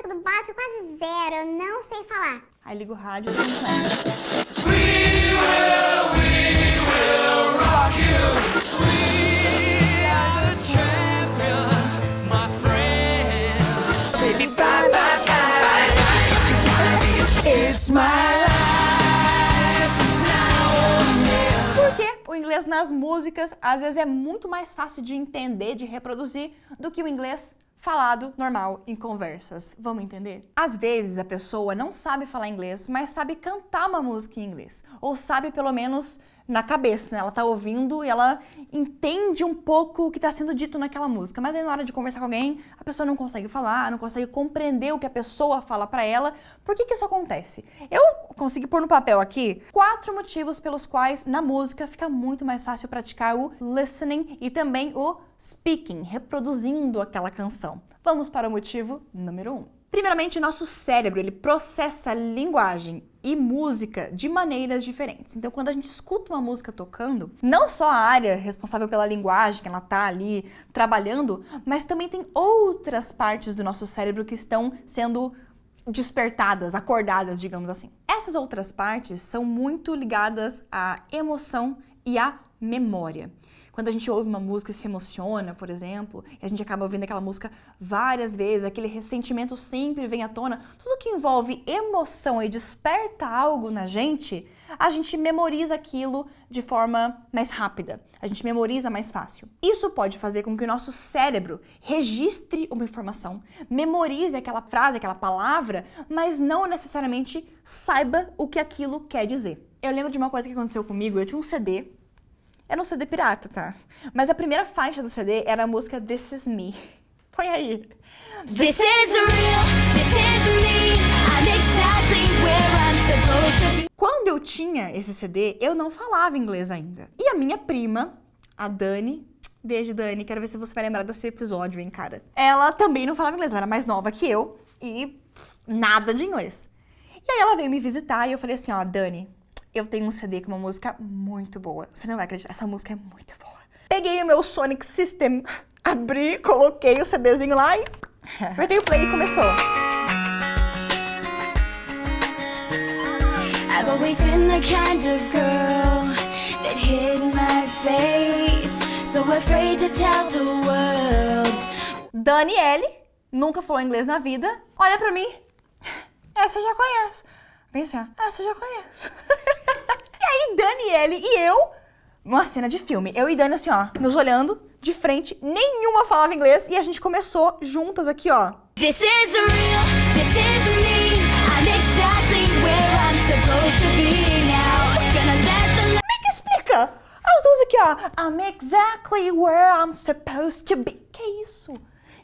básico do básico, quase zero. Eu não sei falar. Aí liga o rádio e começa. We will rock you. We are the champions, my friend. Baby, bye, bye, bye. It's my life, it's now or never. Porque o inglês nas músicas, às vezes, é muito mais fácil de entender, de reproduzir, do que o inglês falado normal em conversas. Vamos entender? Às vezes a pessoa não sabe falar inglês, mas sabe cantar uma música em inglês. Ou sabe pelo menos na cabeça, né? Ela tá ouvindo e ela entende um pouco o que tá sendo dito naquela música. Mas aí na hora de conversar com alguém, a pessoa não consegue falar, não consegue compreender o que a pessoa fala pra ela. Por que que isso acontece? Eu consegui pôr no papel aqui 4 motivos pelos quais na música fica muito mais fácil praticar o listening e também o speaking, reproduzindo aquela canção. Vamos para o motivo número 1. Primeiramente, o nosso cérebro, ele processa linguagem e música de maneiras diferentes. Então, quando a gente escuta uma música tocando, não só a área responsável pela linguagem, que ela tá ali trabalhando, mas também tem outras partes do nosso cérebro que estão sendo despertadas, acordadas, digamos assim. Essas outras partes são muito ligadas à emoção e à memória. Quando a gente ouve uma música e se emociona, por exemplo, e a gente acaba ouvindo aquela música várias vezes, aquele ressentimento sempre vem à tona, tudo que envolve emoção e desperta algo na gente, a gente memoriza aquilo de forma mais rápida, a gente memoriza mais fácil. Isso pode fazer com que o nosso cérebro registre uma informação, memorize aquela frase, aquela palavra, mas não necessariamente saiba o que aquilo quer dizer. Eu lembro de uma coisa que aconteceu comigo, eu tinha um CD. Era um CD pirata, tá? Mas a primeira faixa do CD era a música This Is Me. Põe aí. This is real, this is me. I'm exactly where I'm supposed to be. Quando eu tinha esse CD, eu não falava inglês ainda. E a minha prima, a Dani, beijo Dani, quero ver se você vai lembrar desse episódio, hein, cara. Ela também não falava inglês, ela era mais nova que eu e nada de inglês. E aí ela veio me visitar e eu falei assim, ó, Dani, eu tenho um CD com uma música muito boa. Você não vai acreditar, essa música é muito boa. Peguei o meu Sonic System, abri, coloquei o CDzinho lá e apertei o play e começou. I've always been the kind of girl that hid my face, so afraid to tell the world. Daniele, nunca falou inglês na vida, olha pra mim. Essa eu já conheço. Pensa, essa eu já conheço. E aí, Daniele e eu, uma cena de filme. Eu e Dani assim, ó, nos olhando de frente, nenhuma falava inglês e a gente começou juntas aqui, ó. This is real, this is me. I'm exactly where I'm supposed to be now. Gonna let the Como é que explica? As duas aqui, ó. I'm exactly where I'm supposed to be. Que isso?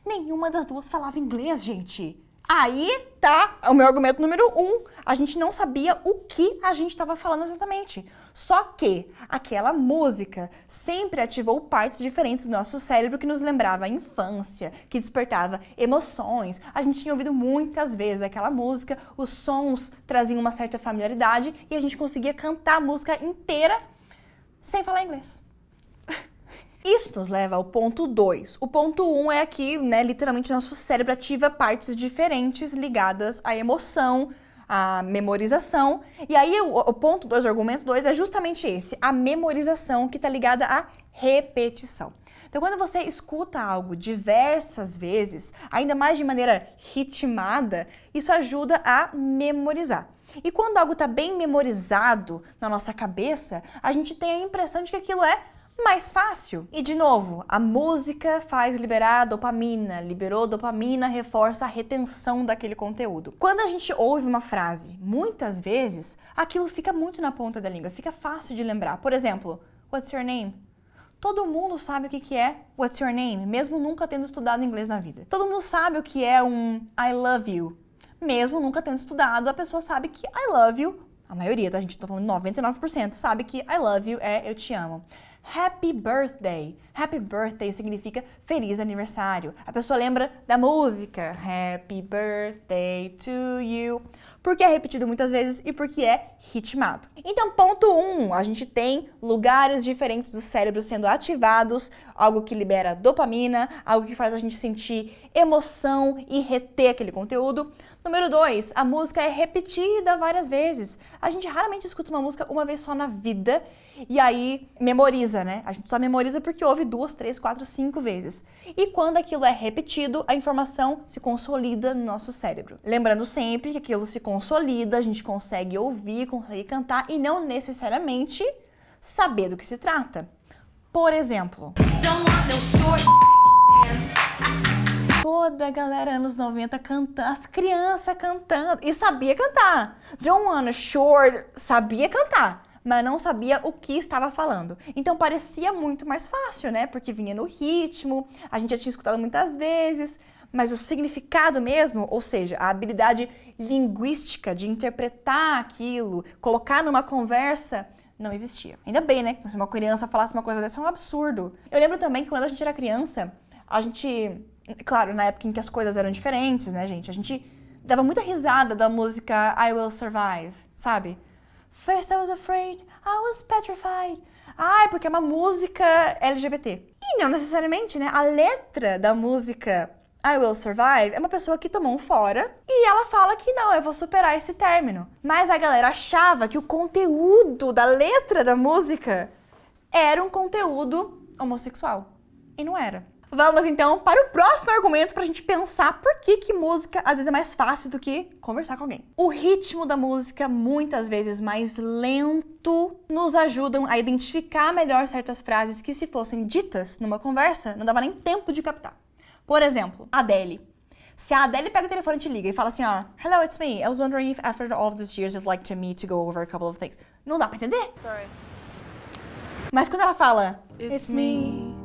Nenhuma das duas falava inglês, gente. Aí tá o meu argumento número 1. A gente não sabia o que a gente estava falando exatamente. Só que aquela música sempre ativou partes diferentes do nosso cérebro que nos lembrava a infância, que despertava emoções. A gente tinha ouvido muitas vezes aquela música, os sons traziam uma certa familiaridade e a gente conseguia cantar a música inteira sem falar inglês. Isso nos leva ao ponto 2. O ponto 1 é que, né, literalmente nosso cérebro ativa partes diferentes ligadas à emoção, à memorização. E aí o ponto 2, o argumento 2 é justamente esse, a memorização que está ligada à repetição. Então, quando você escuta algo diversas vezes, ainda mais de maneira ritmada, isso ajuda a memorizar. E quando algo está bem memorizado na nossa cabeça, a gente tem a impressão de que aquilo é mais fácil. E de novo, a música faz liberar dopamina, liberou dopamina, reforça a retenção daquele conteúdo. Quando a gente ouve uma frase, muitas vezes, aquilo fica muito na ponta da língua, fica fácil de lembrar. Por exemplo, what's your name? Todo mundo sabe o que é what's your name, mesmo nunca tendo estudado inglês na vida. Todo mundo sabe o que é um I love you, mesmo nunca tendo estudado, a pessoa sabe que I love you, a maioria, tá? A gente tá falando 99%, sabe que I love you é eu te amo. Happy birthday. Happy birthday significa feliz aniversário. A pessoa lembra da música Happy birthday to you, porque é repetido muitas vezes e porque é ritmado. Então, ponto 1, a gente tem lugares diferentes do cérebro sendo ativados, algo que libera dopamina, algo que faz a gente sentir emoção e reter aquele conteúdo. Número 2, a música é repetida várias vezes. A gente raramente escuta uma música uma vez só na vida e aí memoriza, né? A gente só memoriza porque ouve 2, 3, 4, 5 vezes. E quando aquilo é repetido, a informação se consolida no nosso cérebro. Lembrando sempre que aquilo se consolida, a gente consegue ouvir, consegue cantar e não necessariamente saber do que se trata. Por exemplo, toda a galera anos 90 cantando, as crianças cantando, e sabia cantar. Don't wanna short, sabia cantar, mas não sabia o que estava falando. Então parecia muito mais fácil, né? Porque vinha no ritmo, a gente já tinha escutado muitas vezes, mas o significado mesmo, ou seja, a habilidade linguística de interpretar aquilo, colocar numa conversa, não existia. Ainda bem, né? Se uma criança falasse uma coisa dessa, é um absurdo. Eu lembro também que quando a gente era criança, a gente... Claro, na época em que as coisas eram diferentes, né, gente? A gente dava muita risada da música I Will Survive, sabe? First I was afraid, I was petrified. Ai, porque é uma música LGBT. E não necessariamente, né? A letra da música I Will Survive é uma pessoa que tomou um fora e ela fala que não, eu vou superar esse término. Mas a galera achava que o conteúdo da letra da música era um conteúdo homossexual. E não era. Vamos então para o próximo argumento para a gente pensar por que música às vezes é mais fácil do que conversar com alguém. O ritmo da música, muitas vezes mais lento, nos ajudam a identificar melhor certas frases que, se fossem ditas numa conversa, não dava nem tempo de captar. Por exemplo, Adele. Se a Adele pega o telefone e te liga e fala assim, ó, Hello, it's me. I was wondering if after all of these years you'd like to meet to go over a couple of things. Não dá pra entender. Sorry. Mas quando ela fala, It's me.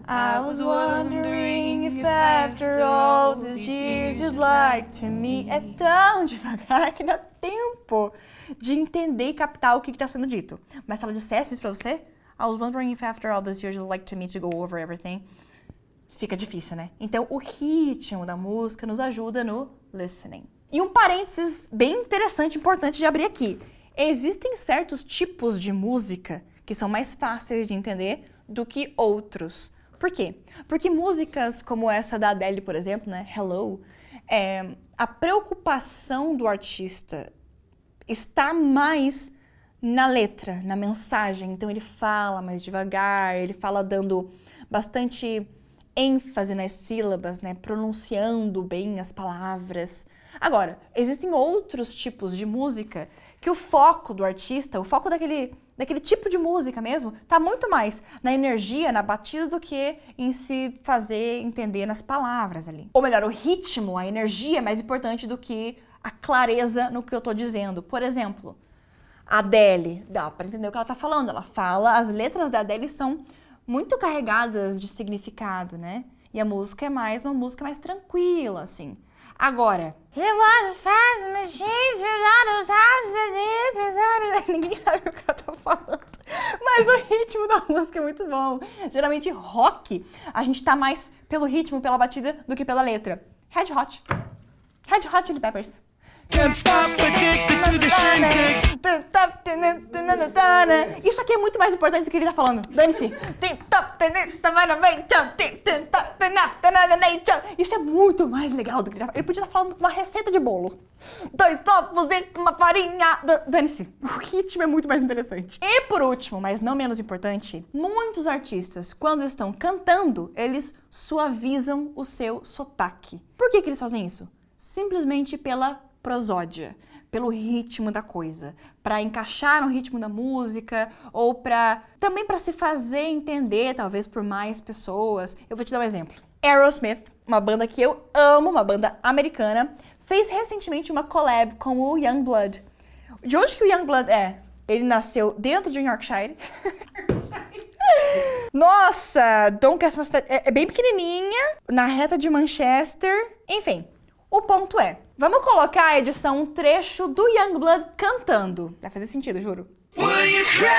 I was wondering if after all these years you'd like to meet. É tão devagar que dá tempo de entender e captar o que está sendo dito. Mas se ela dissesse isso pra você, I was wondering if after all these years you'd like to meet to go over everything. Fica difícil, né? Então o ritmo da música nos ajuda no listening. E um parênteses bem interessante, importante de abrir aqui. Existem certos tipos de música que são mais fáceis de entender do que outros. Por quê? Porque músicas como essa da Adele, por exemplo, né, Hello, a preocupação do artista está mais na letra, na mensagem. Então ele fala mais devagar, ele fala dando bastante ênfase nas sílabas, né, pronunciando bem as palavras. Agora, existem outros tipos de música que o foco do artista, o foco daquele tipo de música mesmo, tá muito mais na energia, na batida, do que em se fazer entender nas palavras ali. Ou melhor, o ritmo, a energia é mais importante do que a clareza no que eu tô dizendo. Por exemplo, a Adele, dá pra entender o que ela tá falando. Ela fala, as letras da Adele são muito carregadas de significado, né? E a música é mais uma música mais tranquila, assim. Agora, ninguém sabe o que ela tá falando, mas o ritmo da música é muito bom. Geralmente rock, a gente tá mais pelo ritmo, pela batida, do que pela letra. Red Hot Chili Peppers. Can't stop addicted to the shindig. Isso aqui é muito mais importante do que ele tá falando. Dane-se. Isso é muito mais legal do que ele tá falando. Ele podia estar falando uma receita de bolo. 2 ovos e uma farinha. Dane-se. O ritmo é muito mais interessante. E por último, mas não menos importante, muitos artistas, quando estão cantando, eles suavizam o seu sotaque. Por que eles fazem isso? Simplesmente pela prosódia, pelo ritmo da coisa, para encaixar no ritmo da música ou também para se fazer entender, talvez por mais pessoas. Eu vou te dar um exemplo. Aerosmith, uma banda que eu amo, uma banda americana, fez recentemente uma collab com o Yungblud. De onde que o Yungblud é? Ele nasceu dentro de Yorkshire. Nossa, Doncaster é uma cidade, é bem pequenininha, na reta de Manchester. Enfim, o ponto é, vamos colocar a edição um trecho do Yungblud cantando. Vai fazer sentido, juro. Will you cry?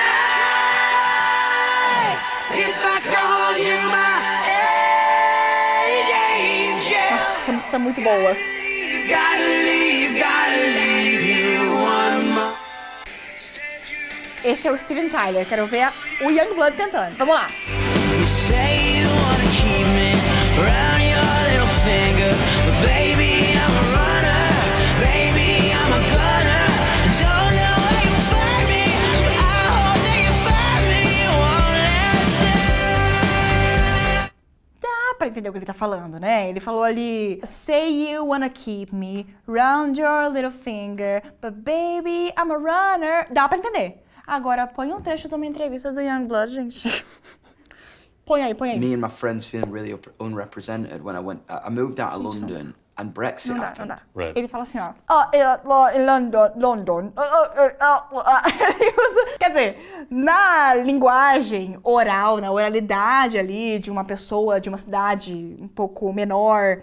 If I call you my angel, Nossa, essa música tá muito boa. gotta leave you one more. Esse é o Steven Tyler. Quero ver o Youngblood cantando. Vamos lá. You say you wanna keep me around your little finger, but baby, I'm a runner, baby, I'm a gunner. Don't know where you find me, but I hope that you find me one last time. Dá pra entender o que ele tá falando, né? Ele falou ali, say you wanna keep me round your little finger, but baby, I'm a runner. Dá pra entender. Agora, põe um trecho de uma entrevista do Youngblood, gente. Põe aí. Me and my friends feeling really unrepresented when I moved out of London and Brexit Não happened. dá. Right. Ele fala assim, ó. Em London. Ele usa, quer dizer, na linguagem oral, na oralidade ali de uma pessoa de uma cidade um pouco menor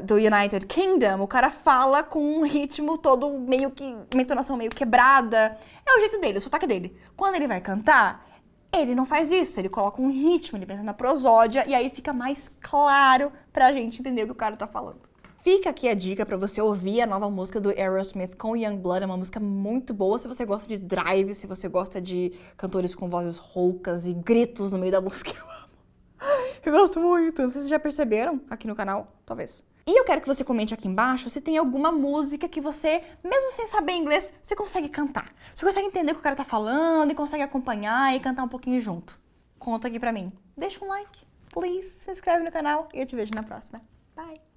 do United Kingdom, o cara fala com um ritmo todo meio que, uma entonação meio quebrada. É o jeito dele, o sotaque dele. Quando ele vai cantar, ele não faz isso, ele coloca um ritmo, ele pensa na prosódia e aí fica mais claro pra gente entender o que o cara tá falando. Fica aqui a dica pra você ouvir a nova música do Aerosmith com o Youngblood, é uma música muito boa se você gosta de drive, se você gosta de cantores com vozes roucas e gritos no meio da música. Eu amo. Eu gosto muito. Não sei se vocês já perceberam aqui no canal, talvez. E eu quero que você comente aqui embaixo se tem alguma música que você, mesmo sem saber inglês, você consegue cantar. Você consegue entender o que o cara tá falando e consegue acompanhar e cantar um pouquinho junto. Conta aqui pra mim. Deixa um like, please, se inscreve no canal e eu te vejo na próxima. Bye!